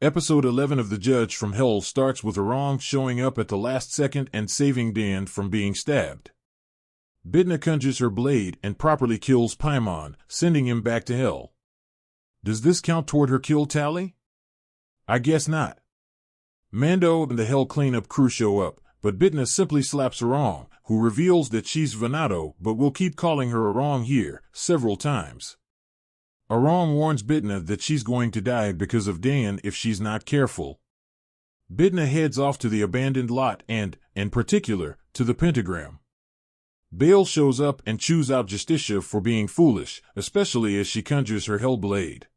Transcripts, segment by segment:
Episode 11 of The Judge from Hell starts with Aram showing up at the last second and saving Dan from being stabbed. Bitna conjures her blade and properly kills Paimon, sending him back to hell. Does this count toward her kill tally? I guess not. Mando and the Hell cleanup crew show up, but Bitna simply slaps Aram, who reveals that she's Venato but will keep calling her Aram here, several times. Aram warns Bitna that she's going to die because of Dan if she's not careful. Bitna heads off to the abandoned lot and, in particular, to the pentagram. Bail shows up and chews out Justicia for being foolish, especially as she conjures her hell blade.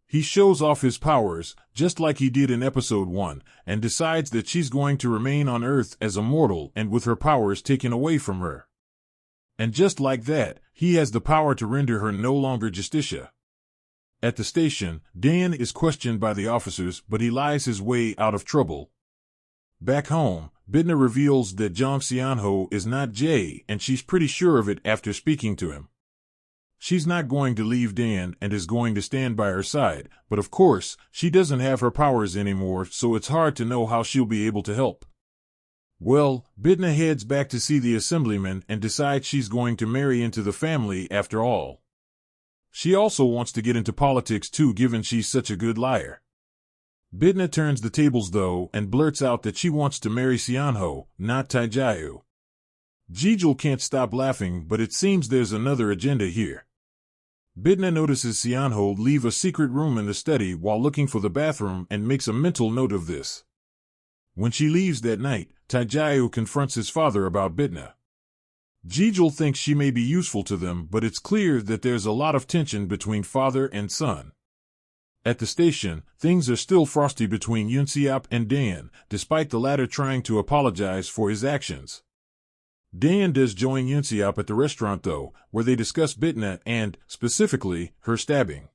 He shows off his powers, just like he did in Episode 1, and decides that she's going to remain on Earth as a mortal and with her powers taken away from her. And just like that, he has the power to render her no longer Justicia. At the station, Dan is questioned by the officers, but he lies his way out of trouble. Back home, Bitna reveals that Jong Xianho is not Jay, and she's pretty sure of it after speaking to him. She's not going to leave Dan and is going to stand by her side, but of course, she doesn't have her powers anymore, so it's hard to know how she'll be able to help. Well, Bitna heads back to see the assemblyman and decides she's going to marry into the family after all. She also wants to get into politics too, given she's such a good liar. Bitna turns the tables though and blurts out that she wants to marry Xianho, not Taijiao. Jijul can't stop laughing, but it seems there's another agenda here. Bitna notices Xianho leave a secret room in the study while looking for the bathroom and makes a mental note of this. When she leaves that night, Taijiao confronts his father about Bitna. Jijul thinks she may be useful to them, but it's clear that there's a lot of tension between father and son. At the station, things are still frosty between Yunsiap and Dan, despite the latter trying to apologize for his actions. Dan does join Yunsiap at the restaurant though, where they discuss Bitna and, specifically, her stabbing.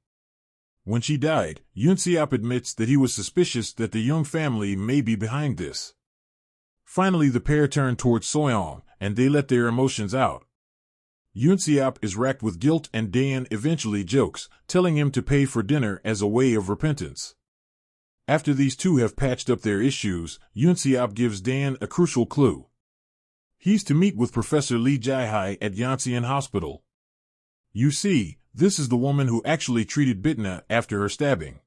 When she died, Yunsiap admits that he was suspicious that the Young family may be behind this. Finally the pair turn towards Soyoung, and they let their emotions out. Yunsiap is racked with guilt and Dan eventually jokes, telling him to pay for dinner as a way of repentance. After these two have patched up their issues, Yunsiap gives Dan a crucial clue. He's to meet with Professor Lee Jaihai at Yanxian Hospital. You see, this is the woman who actually treated Bitna after her stabbing.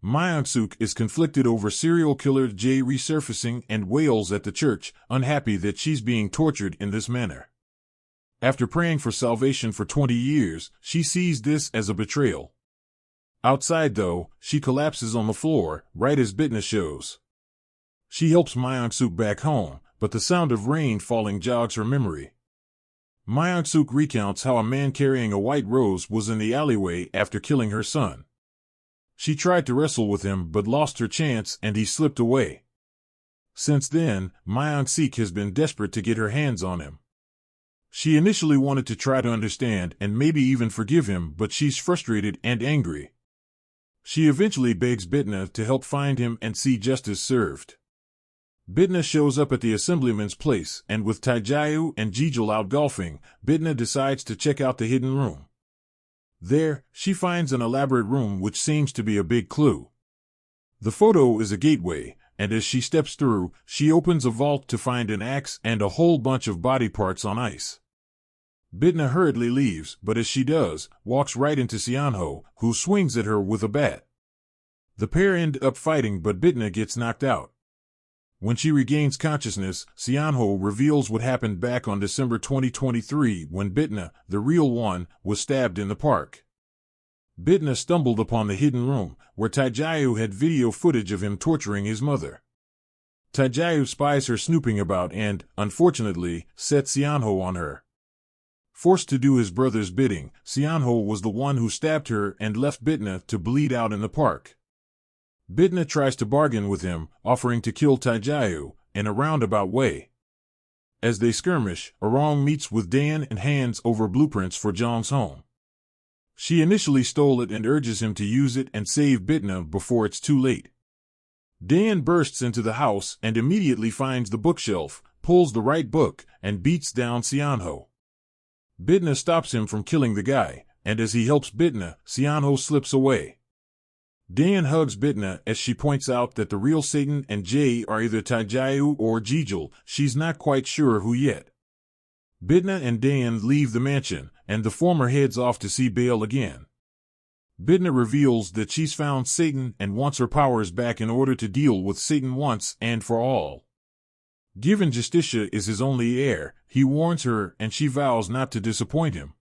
Myeongsuk is conflicted over serial killer Jay resurfacing and wails at the church, unhappy that she's being tortured in this manner. After praying for salvation for 20 years, she sees this as a betrayal. Outside though, she collapses on the floor, right as Bitna shows. She helps Myeongsuk back home, but the sound of rain falling jogs her memory. Myeongsuk recounts how a man carrying a white rose was in the alleyway after killing her son. She tried to wrestle with him but lost her chance and he slipped away. Since then, Myeongsuk has been desperate to get her hands on him. She initially wanted to try to understand and maybe even forgive him, but she's frustrated and angry. She eventually begs Bitna to help find him and see justice served. Bitna shows up at the assemblyman's place, and with Taijiao and Jijul out golfing, Bitna decides to check out the hidden room. There, she finds an elaborate room which seems to be a big clue. The photo is a gateway, and as she steps through, she opens a vault to find an axe and a whole bunch of body parts on ice. Bitna hurriedly leaves, but as she does, walks right into Xianho, who swings at her with a bat. The pair end up fighting, but Bitna gets knocked out. When she regains consciousness, Xianho reveals what happened back on December 2023 when Bitna, the real one, was stabbed in the park. Bitna stumbled upon the hidden room, where Taijiao had video footage of him torturing his mother. Taijiao spies her snooping about and, unfortunately, sets Xianho on her. Forced to do his brother's bidding, Xianho was the one who stabbed her and left Bitna to bleed out in the park. Bitna tries to bargain with him, offering to kill Taijiao, in a roundabout way. As they skirmish, Aram meets with Dan and hands over blueprints for Jong's home. She initially stole it and urges him to use it and save Bitna before it's too late. Dan bursts into the house and immediately finds the bookshelf, pulls the right book, and beats down Xianho. Bitna stops him from killing the guy, and as he helps Bitna, Xianho slips away. Dan hugs Bitna as she points out that the real Satan and Jay are either Taijayu or Jijal. She's not quite sure who yet. Bitna and Dan leave the mansion, and the former heads off to see Baal again. Bitna reveals that she's found Satan and wants her powers back in order to deal with Satan once and for all. Given Justicia is his only heir, he warns her and she vows not to disappoint him.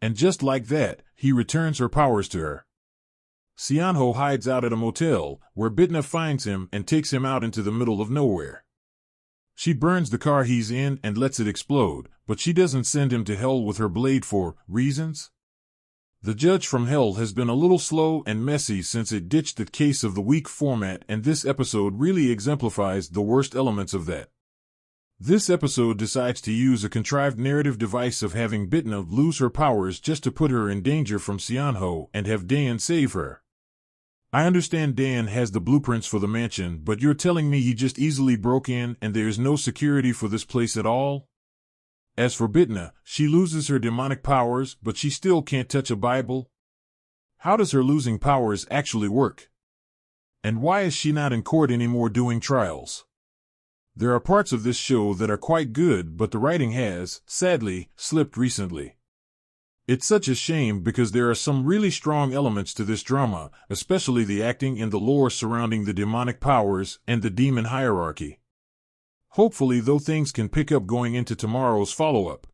And just like that, he returns her powers to her. Xianho hides out at a motel, where Bitna finds him and takes him out into the middle of nowhere. She burns the car he's in and lets it explode, but she doesn't send him to hell with her blade for reasons. The Judge from Hell has been a little slow and messy since it ditched the case of the week format, and this episode really exemplifies the worst elements of that. This episode decides to use a contrived narrative device of having Bitna lose her powers just to put her in danger from Xianho and have Dan save her. I understand Dan has the blueprints for the mansion, but you're telling me he just easily broke in and there's no security for this place at all? As for Bitna, she loses her demonic powers, but she still can't touch a Bible? How does her losing powers actually work? And why is she not in court anymore doing trials? There are parts of this show that are quite good, but the writing has, sadly, slipped recently. It's such a shame because there are some really strong elements to this drama, especially the acting and the lore surrounding the demonic powers and the demon hierarchy. Hopefully, though, things can pick up going into tomorrow's follow-up.